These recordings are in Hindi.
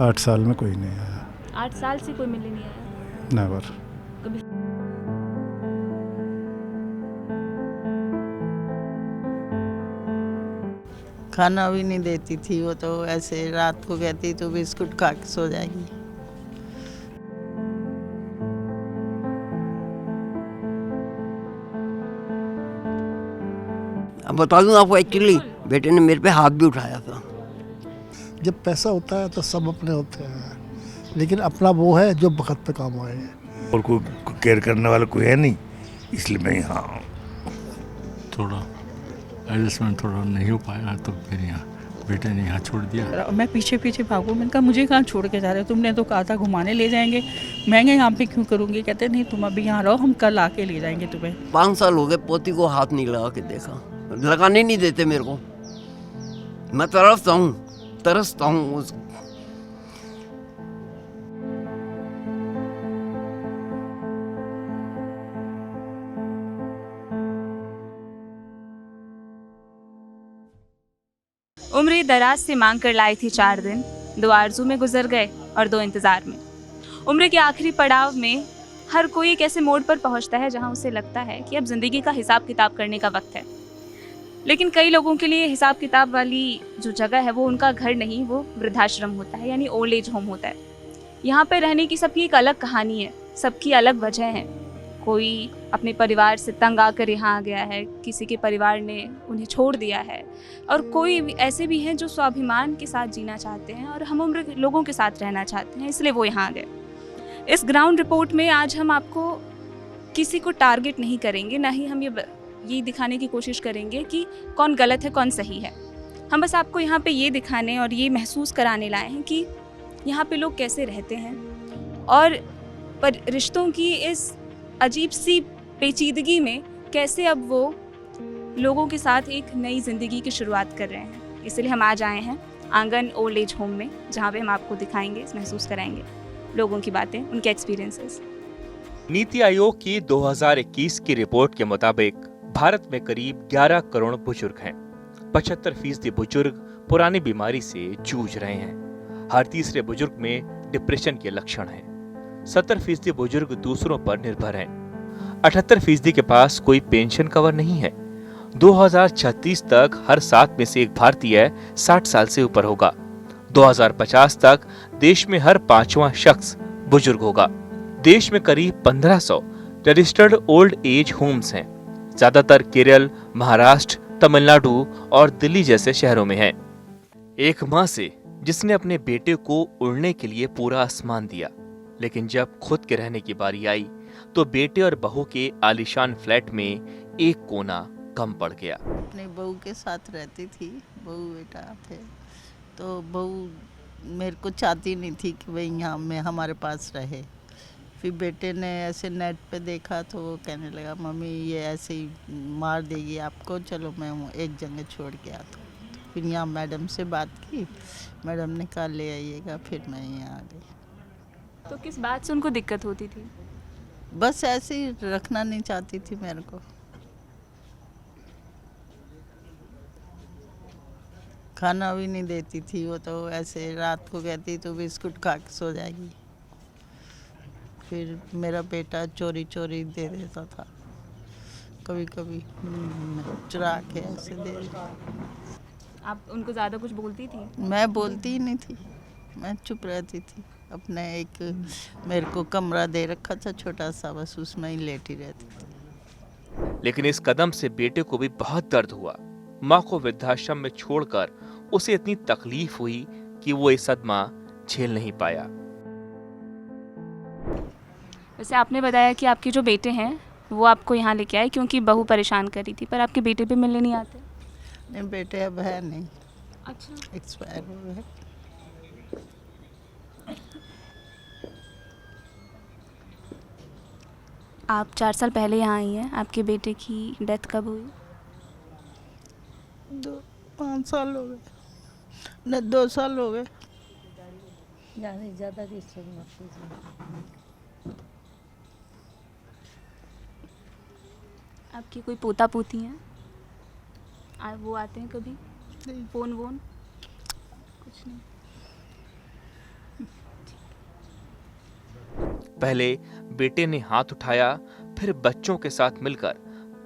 8 साल में कोई नहीं आया। 8 साल से कोई मिलने नहीं आया? नेवर। कभी? खाना भी नहीं देती थी वो, तो ऐसे रात को कहती तो बिस्कुट खा के सो जाएगी। अब बता दूं आपको, एक्चुअली बेटे ने मेरे पे हाथ भी उठाया था। जब पैसा होता है तो सब अपने होते हैं, लेकिन अपना वो है जो वक्त पे काम आए। और कोई केयर करने वाला कोई है नहीं, इसलिए मैं यहाँ थोड़ा एडजस्टमेंट थोड़ा नहीं हो पाया, तो फिर यहाँ बेटे ने यहाँ छोड़ दिया। मैं पीछे पीछे भागू, मैंने कहा मुझे कहाँ छोड़ के जा रहे हो, तुमने तो कहा था घुमाने ले जाएंगे, महंगे यहाँ पे क्यों करूँगी। कहते नहीं तुम अभी यहाँ रहो, हम कल आके ले जाएंगे तुम्हें। 5 साल हो गए पोती को हाथ नहीं लगा के देखा, लगाने नहीं देते मेरे को। मैं तरसता हूँ उस उम्र दराज से मांग कर लाई थी 4 दिन, 2 आरजू में गुजर गए और 2 इंतजार में। उम्र के आखिरी पड़ाव में हर कोई एक ऐसे मोड़ पर पहुंचता है जहां उसे लगता है कि अब जिंदगी का हिसाब किताब करने का वक्त है। लेकिन कई लोगों के लिए हिसाब किताब वाली जो जगह है वो उनका घर नहीं, वो वृद्धाश्रम होता है, यानी ओल्ड एज होम होता है। यहाँ पर रहने की सबकी एक अलग कहानी है, सबकी अलग वजह है। कोई अपने परिवार से तंग आकर यहाँ आ गया है, किसी के परिवार ने उन्हें छोड़ दिया है, और कोई ऐसे भी हैं जो स्वाभिमान के साथ जीना चाहते हैं और हम उम्र लोगों के साथ रहना चाहते हैं, इसलिए वो यहाँ आ गए। इस ग्राउंड रिपोर्ट में आज हम आपको किसी को टारगेट नहीं करेंगे, ना ही हम ये दिखाने की कोशिश करेंगे कि कौन गलत है कौन सही है। हम बस आपको यहाँ पे ये दिखाने और ये महसूस कराने लाए हैं कि यहाँ पे लोग कैसे रहते हैं, और पर रिश्तों की इस अजीब सी पेचीदगी में कैसे अब वो लोगों के साथ एक नई ज़िंदगी की शुरुआत कर रहे हैं। इसलिए हम आज आए हैं आंगन ओल्ड एज होम में, जहाँ पे हम आपको दिखाएंगे, महसूस कराएंगे लोगों की बातें, उनके एक्सपीरियंसेस। नीति आयोग की 2021 की रिपोर्ट के मुताबिक भारत में करीब 11 करोड़ बुजुर्ग हैं। 75% बुजुर्ग पुरानी बीमारी से जूझ रहे हैं। हर तीसरे बुजुर्ग में डिप्रेशन के लक्षण हैं। 70% बुजुर्ग दूसरों पर निर्भर हैं। 78% के पास कोई पेंशन कवर नहीं है। 2036 तक हर 7 में से एक भारतीय 60 साल से ऊपर होगा। 2050 तक देश में हर 5वां शख्स बुजुर्ग होगा। देश में करीब 1500 रजिस्टर्ड ओल्ड एज होम्स हैं। ज्यादातर केरल, महाराष्ट्र, तमिलनाडु और दिल्ली जैसे शहरों में हैं। एक माँ से जिसने अपने बेटे को उड़ने के लिए पूरा आसमान दिया, लेकिन जब खुद के रहने की बारी आई तो बेटे और बहू के आलीशान फ्लैट में एक कोना कम पड़ गया। अपनी बहू के साथ रहती थी, बहू बेटा थे, तो बहू मेरे को चाहती नहीं थी कि वही यहाँ में हमारे पास रहे। फिर बेटे ने ऐसे नेट पे देखा तो वो कहने लगा मम्मी ये ऐसे ही मार देगी आपको, चलो मैं एक जगह छोड़ के आता हूँ। तो फिर यहाँ मैडम से बात की, मैडम ने कहा ले आइएगा, फिर मैं यहाँ आ गई। तो किस बात से उनको दिक्कत होती थी? बस ऐसे ही रखना नहीं चाहती थी मेरे को। खाना भी नहीं देती थी वो, तो ऐसे रात को कहती तो बिस्कुट खा के सो जाएगी। फिर मेरा बेटा चोरी चोरी दे देता था, कभी कभी चुरा के ऐसे दे देता। आप उनको ज़्यादा कुछ बोलती थी? मैं बोलती ही नहीं थी, मैं चुप रहती थी। अपने एक मेरे को कमरा दे रखा था छोटा सा, बस उसमें ही लेटी रहती थी। लेकिन इस कदम से बेटे को भी बहुत दर्द हुआ। माँ को वृद्धाश्रम में छोड़कर उसे इतनी तकलीफ हुई कि वो ये सदमा झेल नहीं पाया। वैसे आपने बताया कि आपके जो बेटे हैं वो आपको यहाँ लेके आए क्योंकि बहू परेशान कर रही थी, पर आपके बेटे भी मिलने नहीं आते? नहीं, बेटे अब है नहीं। अच्छा, एक्सपायर हो गए। आप 4 साल पहले यहाँ आई हैं, आपके बेटे की डेथ कब हुई? 5 साल हो गए, नहीं 2 साल हो गए। ज़्यादा आपकी कोई पोता पोती हैं? वो आते हैं कभी? नहीं। फोन वोन कुछ नहीं? पहले बेटे ने हाथ उठाया, फिर बच्चों के साथ मिलकर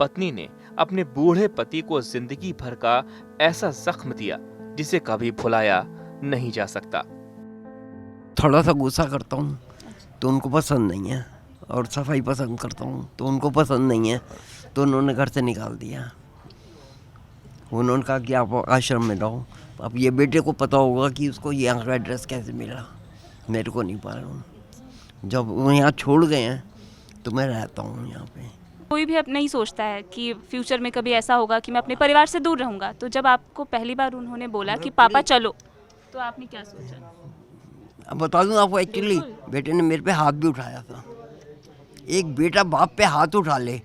पत्नी ने अपने बूढ़े पति को जिंदगी भर का ऐसा जख्म दिया जिसे कभी भुलाया नहीं जा सकता। थोड़ा सा गुस्सा करता हूँ तो उनको पसंद नहीं है, और सफाई पसंद करता हूँ तो उनको पसंद नहीं है, तो उन्होंने घर से निकाल दिया। उन्होंने कहा कि आप आश्रम में रहो। अब ये बेटे को पता होगा कि उसको यहाँ का एड्रेस कैसे मिला, मेरे को नहीं मालूम। जब वो यहाँ छोड़ गए हैं तो मैं रहता हूँ यहाँ पे। कोई भी अब नहीं सोचता है कि फ्यूचर में कभी ऐसा होगा कि मैं अपने परिवार से दूर रहूंगा। तो जब आपको पहली बार उन्होंने बोला कि पापा चलो, तो आपने क्या सोचा? अब बता दूँ आपको, एक्चुअली बेटे ने मेरे पे हाथ भी उठाया था। एक बेटा बाप पे हाथ उठा ले,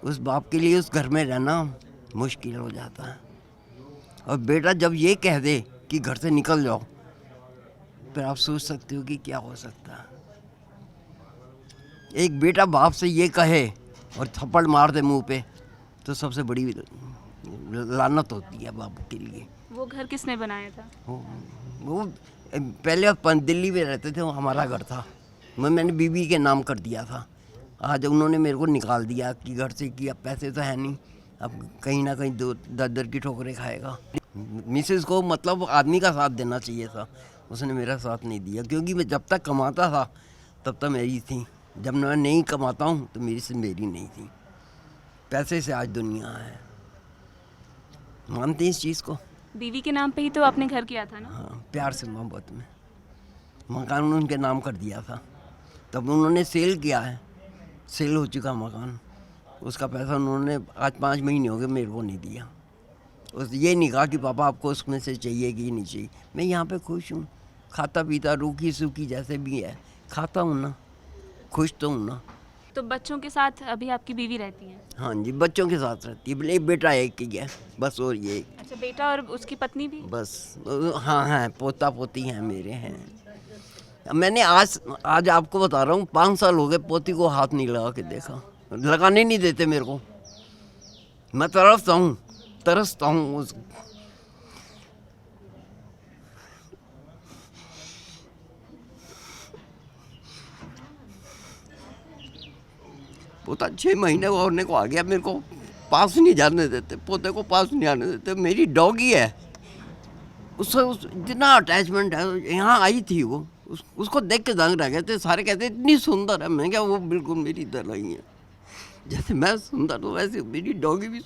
उस बाप के लिए उस घर में रहना मुश्किल हो जाता है। और बेटा जब ये कह दे कि घर से निकल जाओ, फिर आप सोच सकते हो कि क्या हो सकता है। एक बेटा बाप से ये कहे और थप्पड़ मार दे मुंह पे, तो सबसे बड़ी लानत होती है बाप के लिए। वो घर किसने बनाया था? वो पहले अपन दिल्ली में रहते थे, वो हमारा घर था। मैंने बीवी के नाम कर दिया था। आज उन्होंने मेरे को निकाल दिया कि घर से, कि अब पैसे तो है नहीं, अब कहीं ना कहीं दर की ठोकरें खाएगा। मिसेस को मतलब आदमी का साथ देना चाहिए था, उसने मेरा साथ नहीं दिया। क्योंकि मैं जब तक कमाता था तब तक मेरी थी, जब मैं नहीं कमाता हूँ तो मेरी से मेरी नहीं थी। पैसे से आज दुनिया है, मानते हैं इस चीज़ को। बीवी के नाम पे ही तो आपने घर किया था ना? हाँ, प्यार से मोहब्बत में मकान उनके नाम कर दिया था। तब उन्होंने सेल किया है, सेल हो चुका मकान, उसका पैसा उन्होंने आज 5 महीने हो गए मेरे को नहीं दिया। उस ये नहीं कहा कि पापा आपको उसमें से चाहिए कि नहीं चाहिए। मैं यहाँ पे खुश हूँ, खाता पीता रूखी सूखी जैसे भी है खाता हूँ ना, खुश तो हूँ ना। तो बच्चों के साथ अभी आपकी बीवी रहती है? हाँ जी, बच्चों के साथ रहती है। एक बेटा एक ही है बस, और ये अच्छा, बेटा और उसकी पत्नी भी? बस। हाँ हैं, पोता पोती हैं मेरे हैं। मैंने आज आपको बता रहा हूँ, 5 साल हो गए पोती को हाथ नहीं लगा के देखा, लगाने नहीं देते मेरे को। मैं तरसता हूँ उस पोता 6 महीने होने को आ गया, मेरे को पास नहीं जाने देते, पोते को पास नहीं आने देते। मेरी डॉगी है, उससे इतना अटैचमेंट है। यहाँ आई थी वो, उसको देख के दंग रह गए थे सारे, कहते इतनी सुंदर है। मैं क्या, वो बिल्कुल मेरी तरह ही है, जैसे मैं सुंदर हूँ वैसे मेरी डॉगी भी।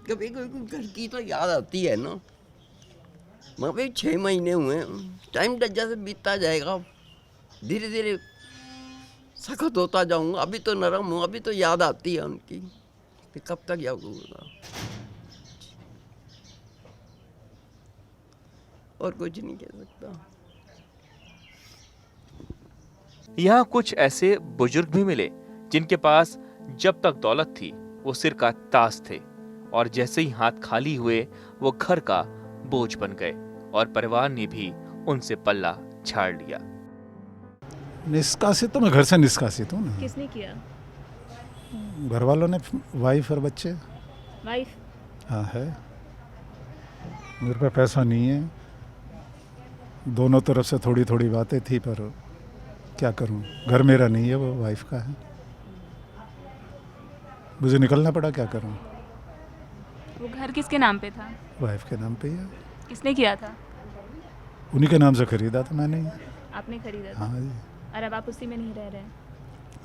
कभी कभी घर की तो याद आती है ना। मगर 6 महीने हुए, टाइम जैसे बीतता जाएगा धीरे धीरे सख्त होता जाऊंगा। अभी तो नरम हूँ, अभी तो याद आती है उनकी, फिर कब तक याद होगा। और कुछ नहीं कह सकता। यहाँ कुछ ऐसे बुजुर्ग भी मिले जिनके पास जब तक दौलत थी वो सिर का ताज थे, और जैसे ही हाथ खाली हुए वो घर का बोझ बन गए, और परिवार ने भी उनसे पल्ला झाड़ लिया। निष्कासित तो मैं घर से निष्कासित हूँ ना। किसने किया? घर वालों ने, वाइफ और बच्चे। वाइफ? हाँ है, मेरे पे पैसा नहीं है। दोनों तरफ से थोड़ी थोड़ी बातें थी, पर क्या करूँ, घर मेरा नहीं है, वो वाइफ का है। मुझे निकलना पड़ा, क्या करूँ। वो घर किसके नाम पे था? वाइफ के नाम पे ही है। किसने किया था? उन्हीं के नाम से खरीदा था मैंने ही। आपने खरीदा था? हाँ जी। और अब आप उसी में नहीं रह रहे?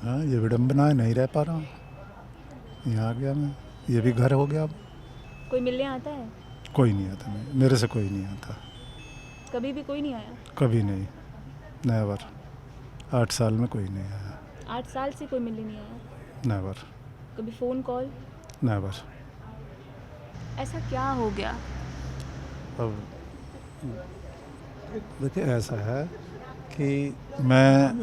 हाँ, ये विडम्बना है, नहीं रह पा रहा हूँ। यहाँ आ गया मैं, ये भी घर हो गया अब। कोई मिलने आता है? कोई नहीं आता, मेरे से कोई नहीं आता। कभी भी कोई नहीं आया? कभी नहीं, नेवर। 8 साल में कोई नहीं आया। 8 साल से कोई मिलने नहीं आया? नेवर। कभी फ़ोन कॉल? नेवर। ऐसा क्या हो गया? अब देखिए, ऐसा है कि मैं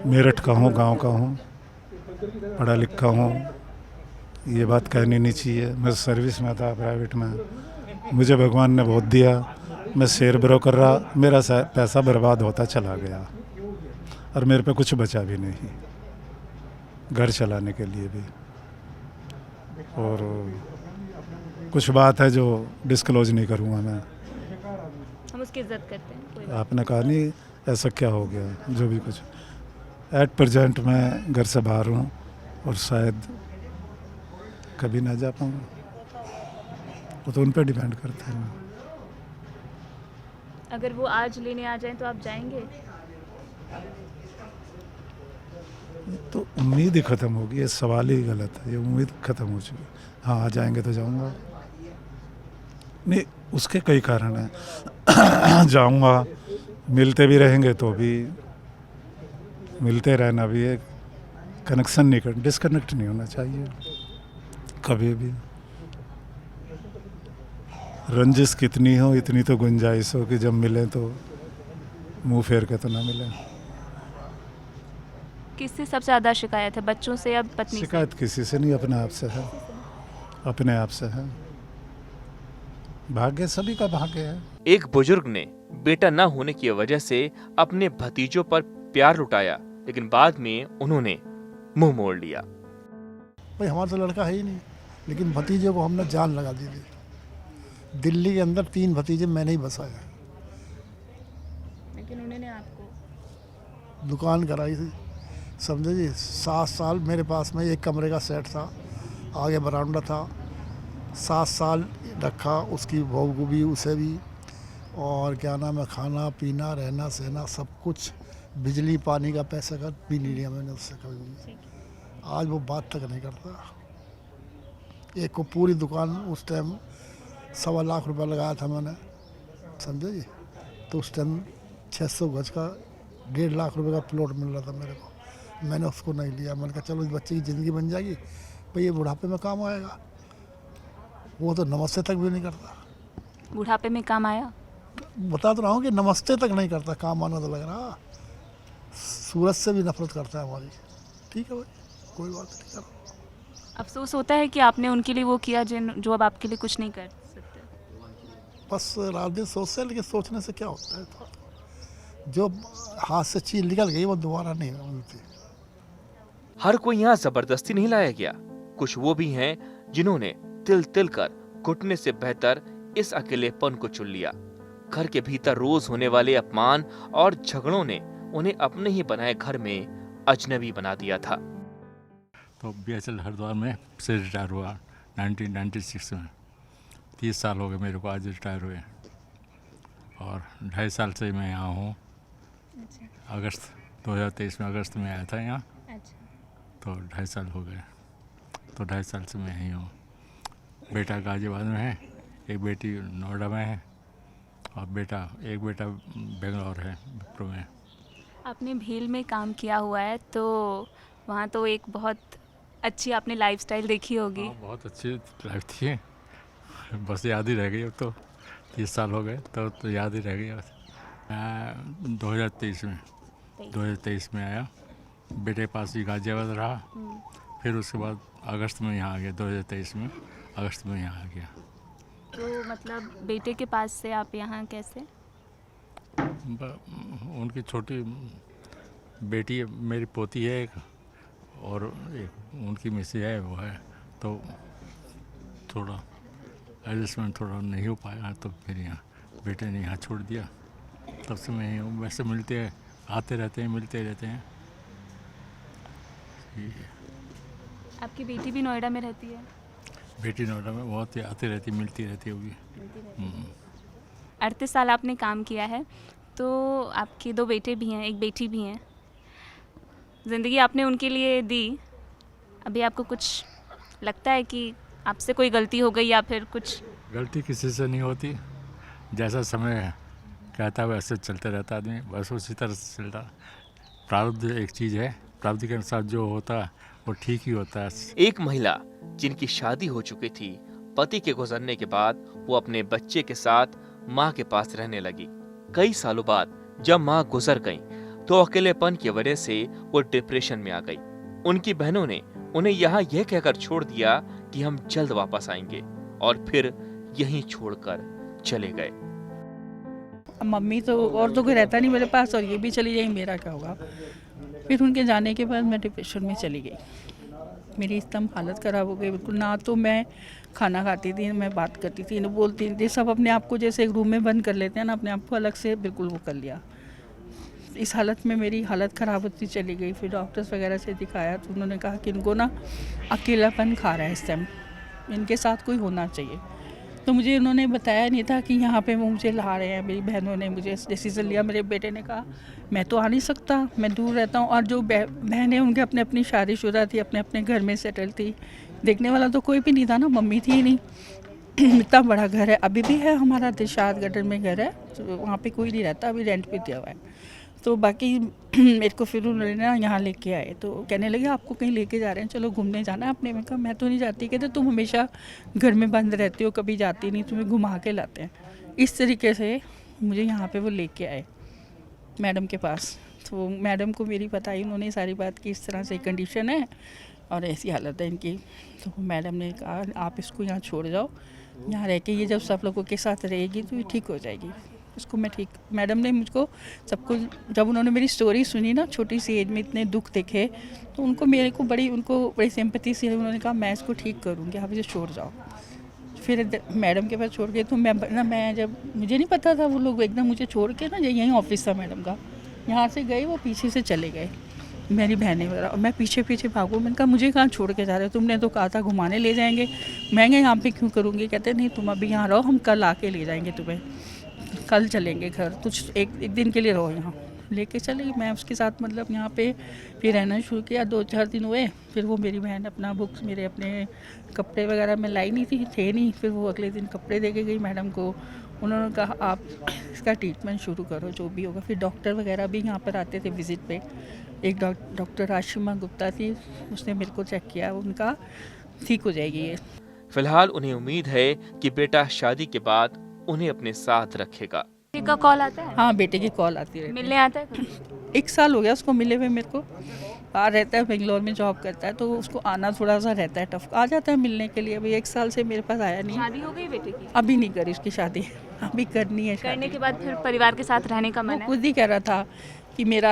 मेरठ का हूँ, गांव का हूँ, पढ़ा लिखा हूँ। ये बात कहनी नहीं चाहिए। मैं सर्विस में था, प्राइवेट में। मुझे भगवान ने बहुत दिया, मैं शेयर ब्रोकर रहा, मेरा पैसा बर्बाद होता चला गया, और मेरे पे कुछ बचा भी नहीं घर चलाने के लिए भी। और कुछ बात है जो डिस्क्लोज नहीं करूँगा मैं। हम हम उसकी इज्जत करते हैं, कोई बात आपने कहा नहीं ऐसा क्या हो गया, जो भी कुछ एट प्रेजेंट मैं घर से बाहर हूँ और शायद कभी ना जा पाऊँ, वो तो उन पर डिपेंड करता है। नहीं। अगर वो आज लेने आ जाएं तो आप जाएंगे? तो उम्मीद ही ख़त्म होगी, ये सवाल ही गलत है, ये उम्मीद ख़त्म हो चुकी है। हाँ आ जाएंगे तो जाऊँगा, नहीं उसके कई कारण हैं। जाऊँगा, मिलते भी रहेंगे तो भी, मिलते रहना भी एक कनेक्शन नहीं कर, डिस्कनेक्ट नहीं होना चाहिए कभी भी। रंजिश कितनी हो इतनी तो गुंजाइश हो कि जब मिलें तो मुंह फेर के तो ना मिलें। किससे सबसे ज़्यादा शिकायत है, बच्चों से या पत्नी से? शिकायत किसी से नहीं, अपने आप से है, अपने आप से है। भाग्य सभी का भाग्य है। एक बुजुर्ग ने बेटा न होने की वजह से अपने भतीजों पर प्यार लुटाया, लेकिन बाद में उन्होंने मुंह मोड़ लिया। भाई हमारा तो लड़का है ही नहीं, लेकिन भतीजे को हमने जान लगा दी थी। दिल्ली के अंदर 3 भतीजे मैंने ही बसाया, लेकिन उन्होंने आपको दुकान कराई थी, समझे जी। 7 साल मेरे पास में एक कमरे का सेट था, आगे बरामदा था, 7 साल रखा, उसकी बहू को भी उसे भी, और क्या नाम है, खाना पीना रहना सहना सब कुछ, बिजली पानी का पैसा का भी नहीं लिया मैंने उससे कभी। आज वो बात तक नहीं करता। एक को पूरी दुकान उस टाइम 1.25 लाख रुपया लगाया था मैंने, समझे जी। तो उस टाइम 600 गज का 1.5 लाख रुपए का प्लॉट मिल रहा था मेरे को, मैंने उसको नहीं लिया। मैंने कहा चलो इस बच्चे की ज़िंदगी बन जाएगी, भाई ये बुढ़ापे में काम आएगा। वो तो नमस्ते तक भी नहीं करता। बुढ़ापे में काम आया? बता तो रहा हूँ कि नमस्ते तक नहीं करता, काम आना तो लग रहा। सूरज से भी नफरत करता है हमारी। ठीक है भाई, कोई बात नहीं, करो। अफसोस होता है कि आपने उनके लिए वो किया जो अब आपके लिए कुछ नहीं कर सकते। बस रात दिन सोचते हैं, लेकिन सोचने से क्या होता है, जो हाथ से चीज निकल गई वो दोबारा नहीं मिलती। हर कोई यहाँ जबरदस्ती नहीं लाया गया, कुछ वो भी हैं जिन्होंने तिल तिल कर घुटने से बेहतर इस अकेलेपन को चुन लिया। घर के भीतर रोज होने वाले अपमान और झगड़ों ने उन्हें अपने ही बनाए घर में अजनबी बना दिया था। तो BHL हरिद्वार में से रिटायर हुआ 1996 में। 30 साल हो गए मेरे को आज रिटायर हुए, और 2.5 साल से मैं यहाँ हूँ। अगस्त 2023 में अगस्त में आया था यहाँ, तो 2.5 साल हो गए। तो 2.5 साल से मैं यहीं हूँ। बेटा गाजियाबाद में है, एक बेटी नोएडा में है, और एक बेटा बेंगलोर है, विप्रो में। आपने भील में काम किया हुआ है, तो वहाँ तो एक बहुत अच्छी आपने लाइफस्टाइल देखी होगी। हाँ, बहुत अच्छी लाइफ थी, बस याद ही रह गई। अब तो 30 साल हो गए, तो याद ही रह गई। मैं 2023 में आया, बेटे के पास ही गाजियाबाद रहा, फिर उसके बाद अगस्त में यहाँ आ गया। 2023 में अगस्त में यहाँ आ गया। तो मतलब बेटे के पास से आप यहाँ कैसे? उनकी छोटी बेटी है, मेरी पोती है एक, और एक उनकी मिसी है, वो है, तो थोड़ा एडजस्टमेंट थोड़ा नहीं हो पाया, तो फिर यहाँ बेटे ने यहाँ छोड़ दिया। तब से मैं हूँ, वैसे मिलते हैं, आते रहते हैं, मिलते रहते हैं। आपकी बेटी भी नोएडा में रहती है? बेटी नोएडा में बहुत ही आती रहती, मिलती रहती होगी। 38 साल आपने काम किया है, तो आपके 2 बेटे भी हैं, एक बेटी भी हैं। ज़िंदगी आपने उनके लिए दी, अभी आपको कुछ लगता है कि आपसे कोई गलती हो गई, या फिर कुछ? गलती किसी से नहीं होती, जैसा समय कहता है वैसे चलते रहता आदमी, बस उसी तरह से चलता। प्रारब्ध एक चीज़ है, प्रारब्ध के अनुसार जो होता है वो ठीक ही होता है। एक महिला जिनकी शादी हो चुकी थी, पति के गुजरने के बाद वो अपने बच्चे के साथ माँ के पास रहने लगी। कई सालों बाद जब माँ गुजर गईं, तो अकेलेपन की वजह से वो डिप्रेशन में आ गई। उनकी बहनों ने उन्हें यहाँ यह कहकर छोड़ दिया कि हम जल्द वापस आएंगे, और फिर यहीं छोड़कर चले गए। मम्मी तो और तो कोई रहता नहीं मेरे पास, और ये भी चली जाएगी, मेरा क्या होगा। फिर उनके जाने के बाद मैं डिप्रेशन में चली गई। मेरी एकदम हालत ख़राब हो गई बिल्कुल। ना तो मैं खाना खाती थी, मैं बात करती थी, ना बोलती थी। सब अपने आप को जैसे एक रूम में बंद कर लेते हैं ना, अपने आप को अलग से बिल्कुल वो कर लिया। इस हालत में मेरी हालत ख़राब होती चली गई। फिर डॉक्टर्स वगैरह से दिखाया तो उन्होंने कहा कि इनको ना अकेलापन खा रहा है इस टाइम, इनके साथ कोई होना चाहिए। तो मुझे उन्होंने बताया नहीं था कि यहाँ पे वो मुझे ला रहे हैं। मेरी बहनों ने मुझे डिसीज़न लिया। मेरे बेटे ने कहा मैं तो आ नहीं सकता, मैं दूर रहता हूँ। और जो बहनें उनके अपने अपनी शादीशुदा थी, अपने अपने घर में सेटल थी, देखने वाला तो कोई भी नहीं था ना, मम्मी थी ही नहीं। इतना बड़ा घर है, अभी भी है हमारा दिलशाद गार्डन में घर है, तो वहाँ पे कोई नहीं रहता, अभी रेंट पे दिया हुआ है। तो बाकी मेरे को फिर उन्होंने ना यहाँ लेके आए, तो कहने लगे आपको कहीं लेके जा रहे हैं, चलो घूमने जाना है अपने। में कहा मैं तो नहीं जाती। कहते तुम हमेशा घर में बंद रहती हो, कभी जाती नहीं, तुम्हें घुमा के लाते हैं। इस तरीके से मुझे यहाँ पे वो लेके आए मैडम के पास। तो मैडम को मेरी बताई उन्होंने सारी बात की, इस तरह से कंडीशन है और ऐसी हालत है इनकी। तो मैडम ने कहा आप इसको यहाँ छोड़ जाओ, यहाँ रह के ये जब सब लोगों के साथ रहेगी तो ये ठीक हो जाएगी। उसको मैं ठीक, मैडम ने मुझको सब कुछ, जब उन्होंने मेरी स्टोरी सुनी ना, छोटी सी एज में इतने दुख देखे, तो उनको मेरे को बड़ी सिंपैथी से उन्होंने कहा मैं इसको ठीक करूँगी, आप इसे छोड़ जाओ। फिर मैडम के पास छोड़ के तो मैं जब, मुझे नहीं पता था, वो लोग एकदम मुझे छोड़ के ना, यहीं ऑफिस था मैडम का, यहाँ से गए, वो पीछे से चले गए मेरी बहनें वगैरह, और मैं पीछे पीछे भागूँ। मैंने कहा मुझे कहाँ छोड़ के जा रहे हो, तुमने तो कहा था घुमाने ले जाएंगे, मैं यहाँ पे क्यों करूँगी। कहते नहीं तुम अभी यहाँ रहो, हम कल आके ले जाएंगे तुम्हें, कल चलेंगे घर, कुछ एक दिन के लिए रहो यहाँ। लेके चली मैं उसके साथ, मतलब यहाँ पे फिर रहना शुरू किया। 2-4 दिन हुए, फिर वो मेरी बहन अपना बुक्स, मेरे अपने कपड़े वगैरह मैं लाई नहीं थी, थे नहीं। फिर वो अगले दिन कपड़े दे के गई मैडम को। उन्होंने कहा आप इसका ट्रीटमेंट शुरू करो, जो भी होगा। फिर डॉक्टर वगैरह भी यहाँ पर आते थे विज़िट पे। एक डॉक्टर राशिमा गुप्ता थी, उसने मेरे को चेक किया, उनका ठीक हो जाएगी ये। फिलहाल उन्हें उम्मीद है कि बेटा शादी के बाद उन्हें अपने साथ रखेगा। बेटे का कॉल आता है, हाँ बेटे की कॉल आती रहती है। मिलने आता है कभी? 1 साल हो गया उसको मिले हुए मेरे को। बाहर रहता है, बेंगलोर में जॉब करता है, तो उसको आना थोड़ा सा रहता है टफ। आ जाता है मिलने के लिए। अभी 1 साल से मेरे पास आया नहीं। शादी हो गई बेटे की? अभी नहीं करी उसकी शादी, अभी करनी है करने शादी। के बाद फिर परिवार के साथ रहने का वो मन है? खुद ही कह रहा था कि मेरा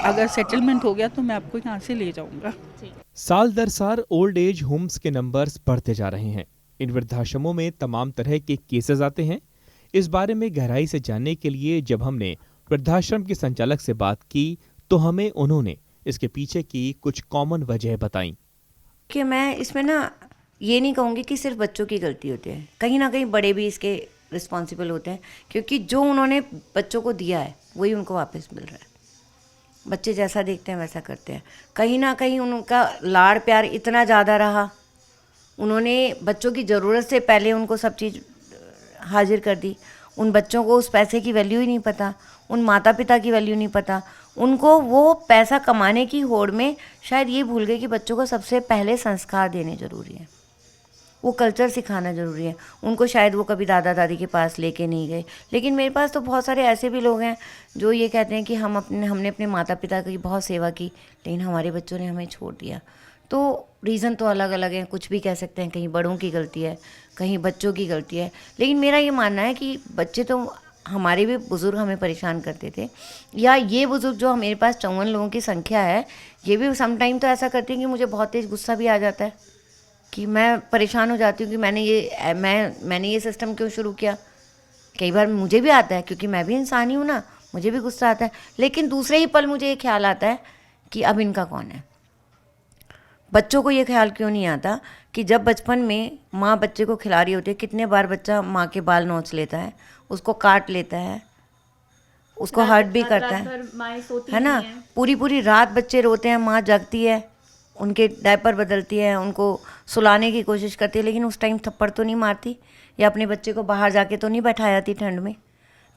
अगर सेटलमेंट हो गया तो मैं आपको यहाँ से ले जाऊँगा। साल दर साल ओल्ड एज होम्स के नंबर्स बढ़ते जा रहे हैं। इन वृद्धाश्रमों में तमाम तरह के केसेस आते हैं। इस बारे में गहराई से जानने के लिए जब हमने वृद्धाश्रम के संचालक से बात की तो हमें उन्होंने इसके पीछे की कुछ कॉमन वजह बताई। कि मैं इसमें ना ये नहीं कहूँगी कि सिर्फ बच्चों की गलती होती है, कहीं ना कहीं बड़े भी इसके रिस्पॉन्सिबल होते हैं, क्योंकि जो उन्होंने बच्चों को दिया है वही उनको वापस मिल रहा है। बच्चे जैसा देखते हैं वैसा करते हैं। कहीं ना कहीं उनका लाड़ प्यार इतना ज़्यादा रहा, उन्होंने बच्चों की ज़रूरत से पहले उनको सब चीज़ हाजिर कर दी। उन बच्चों को उस पैसे की वैल्यू ही नहीं पता, उन माता पिता की वैल्यू नहीं पता। उनको वो पैसा कमाने की होड़ में शायद ये भूल गए कि बच्चों को सबसे पहले संस्कार देने ज़रूरी है, वो कल्चर सिखाना ज़रूरी है। उनको शायद वो कभी दादा दादी के पास लेके नहीं गए। लेकिन मेरे पास तो बहुत सारे ऐसे भी लोग हैं जो ये कहते हैं कि हमने अपने माता पिता की बहुत सेवा की, लेकिन हमारे बच्चों ने हमें छोड़ दिया। तो रीज़न तो अलग अलग हैं, कुछ भी कह सकते हैं, कहीं बड़ों की गलती है, कहीं बच्चों की गलती है। लेकिन मेरा ये मानना है कि बच्चे तो, हमारे भी बुज़ुर्ग हमें परेशान करते थे, या ये बुज़ुर्ग जो मेरे पास 54 लोगों की संख्या है, ये भी समटाइम तो ऐसा करते हैं कि मुझे बहुत तेज़ गुस्सा भी आ जाता है कि मैं परेशान हो जाती हूँ कि मैंने ये सिस्टम क्यों शुरू किया। कई बार मुझे भी आता है, क्योंकि मैं भी इंसान ही हूँ ना, मुझे भी गुस्सा आता है। लेकिन दूसरे ही पल मुझे ये ख्याल आता है कि अब इनका कौन है। बच्चों को ये ख्याल क्यों नहीं आता कि जब बचपन में माँ बच्चे को खिला रही होती है, कितने बार बच्चा माँ के बाल नोच लेता है, उसको काट लेता है, उसको हर्ट भी करता है ना। पूरी रात बच्चे रोते हैं, माँ जगती है, उनके डायपर बदलती है, उनको सुलाने की कोशिश करती है, लेकिन उस टाइम थप्पड़ तो नहीं मारती, या अपने बच्चे को बाहर जाके तो नहीं बैठा जाती ठंड में।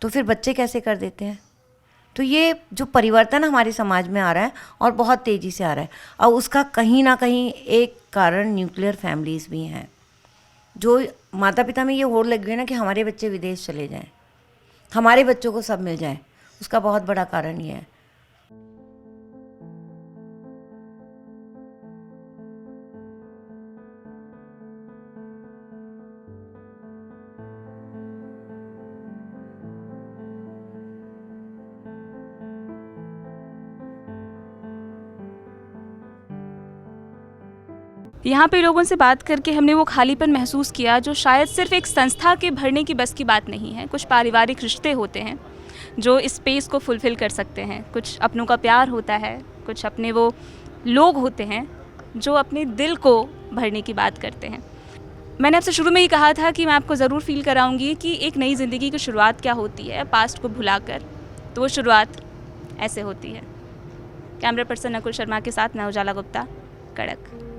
तो फिर बच्चे कैसे कर देते हैं। तो ये जो परिवर्तन हमारे समाज में आ रहा है और बहुत तेज़ी से आ रहा है, और उसका कहीं ना कहीं एक कारण न्यूक्लियर फैमिलीज़ भी हैं। जो माता पिता में ये होड़ लग गई ना कि हमारे बच्चे विदेश चले जाएं, हमारे बच्चों को सब मिल जाए, उसका बहुत बड़ा कारण ये है। यहाँ पे लोगों से बात करके हमने वो खालीपन महसूस किया जो शायद सिर्फ एक संस्था के भरने की बस की बात नहीं है। कुछ पारिवारिक रिश्ते होते हैं जो इस स्पेस को फुलफ़िल कर सकते हैं, कुछ अपनों का प्यार होता है, कुछ अपने वो लोग होते हैं जो अपने दिल को भरने की बात करते हैं। मैंने आपसे शुरू में ही कहा था कि मैं आपको ज़रूर फील कराऊंगी कि एक नई ज़िंदगी की शुरुआत क्या होती है पास्ट को भुलाकर, तो वो शुरुआत ऐसे होती है। कैमरा पर्सन नकुल शर्मा के साथ मैं उजाला गुप्ता, कड़क।